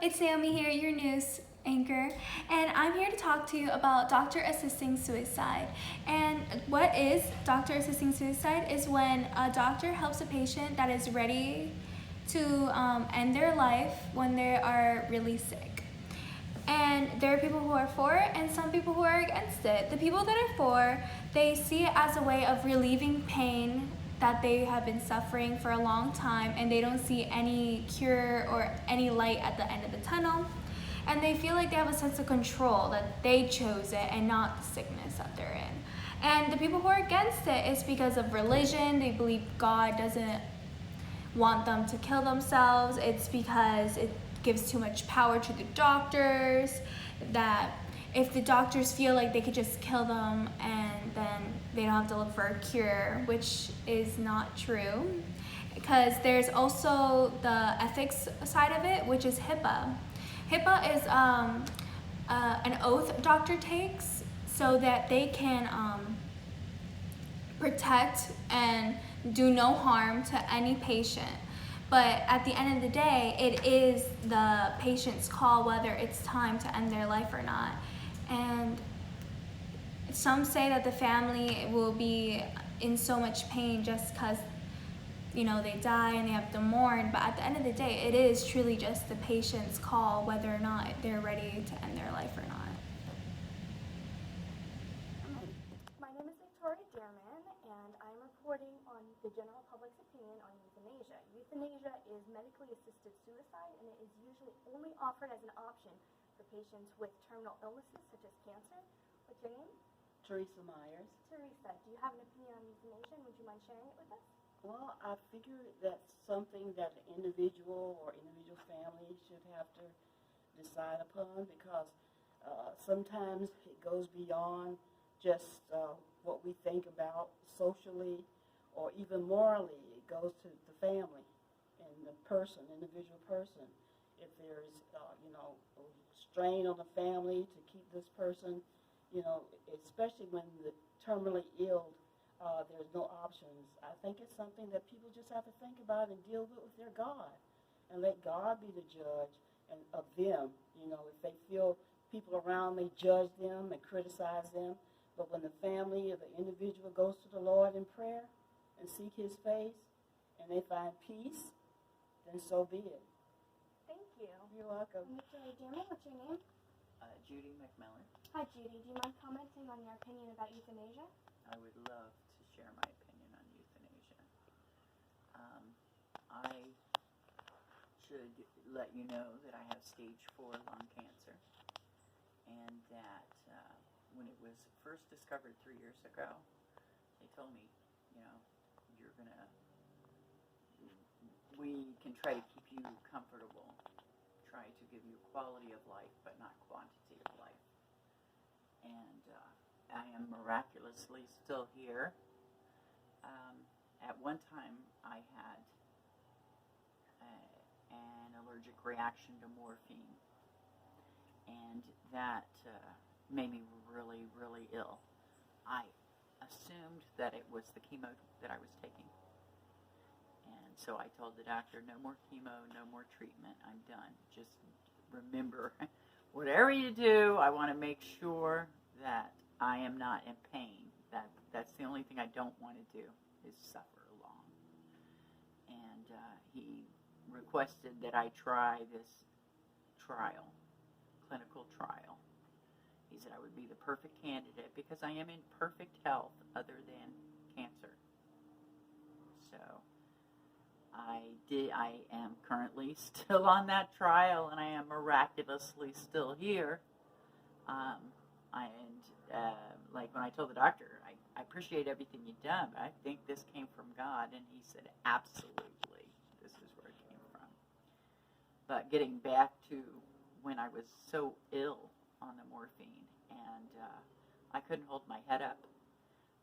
it's Naomi here, your news anchor, and I'm here to talk to you about doctor assisting suicide. And what is doctor assisting suicide is when a doctor helps a patient that is ready to end their life when they are really sick. And there are people who are for it and some people who are against it. The people that are for, they see it as a way of relieving pain that they have been suffering for a long time, and they don't see any cure or any light at the end of the tunnel. And they feel like they have a sense of control, that they chose it and not the sickness that they're in. And the people who are against it is because of religion. They believe God doesn't want them to kill themselves. It's because it gives too much power to the doctors, that if the doctors feel like they could just kill them and then they don't have to look for a cure, which is not true. Because there's also the ethics side of it, which is HIPAA. HIPAA is an oath a doctor takes so that they can protect and do no harm to any patient. But at the end of the day, it is the patient's call whether it's time to end their life or not. And some say that the family will be in so much pain just because, they die and they have to mourn. But at the end of the day, it is truly just the patient's call whether or not they're ready to end their life or not. My name is Dearman, and I'm reporting on the general public's opinion on euthanasia. Euthanasia is medically assisted suicide, and it is usually only offered as an option for patients with terminal illnesses such as cancer. What's your name? Teresa Myers. Teresa, do you have an opinion on euthanasia, and would you mind sharing it with us? Well, I figure that's something that an individual or individual family should have to decide upon, because sometimes it goes beyond just what we think about socially or even morally. It goes to the family and the person, individual person. If there's, a strain on the family to keep this person, especially when the terminally ill, there's no options. I think it's something that people just have to think about and deal with their God, and let God be the judge of them. If they feel people around may judge them and criticize them, but when the family or the individual goes to the Lord in prayer and seek His face, and they find peace, then so be it. Thank you. You're welcome. Mr. Dearman, what's your name? Judy McMillan. Hi, Judy. Do you mind commenting on your opinion about euthanasia? I would love to share my opinion on euthanasia. I should let you know that I have stage 4 lung cancer, and that when it was first discovered 3 years ago, they told me, we can try to keep you comfortable, try to give you quality of life, but not quantity of life. And I am miraculously still here. At one time, I had an allergic reaction to morphine, and that made me really, really ill. I assumed that it was the chemo that I was taking. And so I told the doctor, no more chemo, no more treatment, I'm done. Just remember, whatever you do, I want to make sure that I am not in pain. That's the only thing I don't want to do, is suffer along. And he requested that I try this trial, clinical trial. He said I would be the perfect candidate because I am in perfect health other than cancer. So I am currently still on that trial, and I am miraculously still here. Like when I told the doctor, I appreciate everything you've done, but I think this came from God, and he said, absolutely, this is where it came from. But getting back to when I was so ill on the morphine, and I couldn't hold my head up.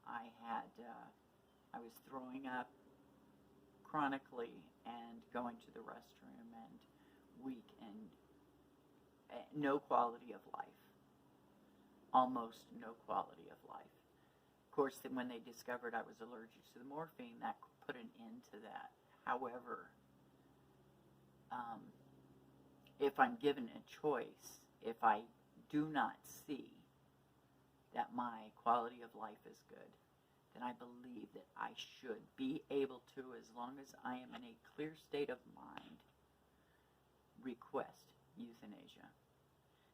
I was throwing up chronically and going to the restroom, and weak, and no quality of life. Almost no quality of life. Of course, when they discovered I was allergic to the morphine, that put an end to that. However, if I'm given a choice, if I do not see that my quality of life is good, then I believe that I should be able to, as long as I am in a clear state of mind, request euthanasia.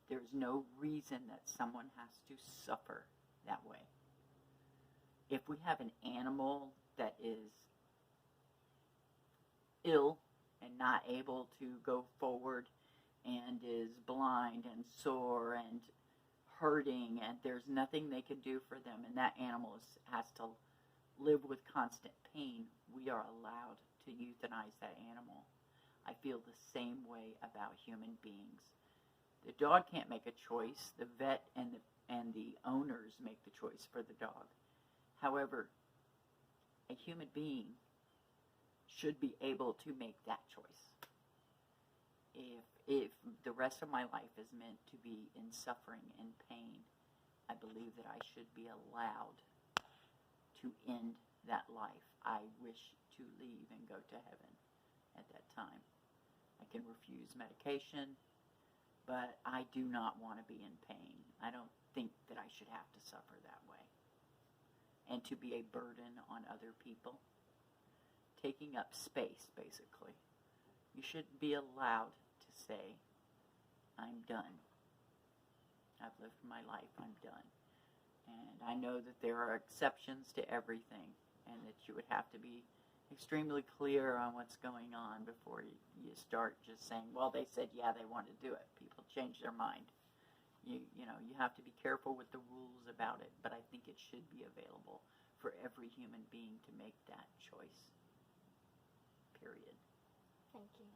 There's no reason that someone has to suffer that way. If we have an animal that is ill and not able to go forward and is blind and sore and hurting, and there's nothing they can do for them, and that animal has to live with constant pain, we are allowed to euthanize that animal. I feel the same way about human beings. The dog can't make a choice. The vet and the owners make the choice for the dog. However, a human being should be able to make that choice. If the rest of my life is meant to be in suffering and pain, I believe that I should be allowed to end that life. I wish to leave and go to heaven at that time. I can refuse medication, but I do not want to be in pain. I don't think that I should have to suffer that way. And to be a burden on other people. Taking up space, basically. You should be allowed to say, I'm done. I've lived my life, I'm done. And I know that there are exceptions to everything, and that you would have to be extremely clear on what's going on before you start just saying, well, they said, yeah, they want to do it. People change their mind. You have to be careful with the rules about it, but I think it should be available for every human being to make that choice. Period. Thank you.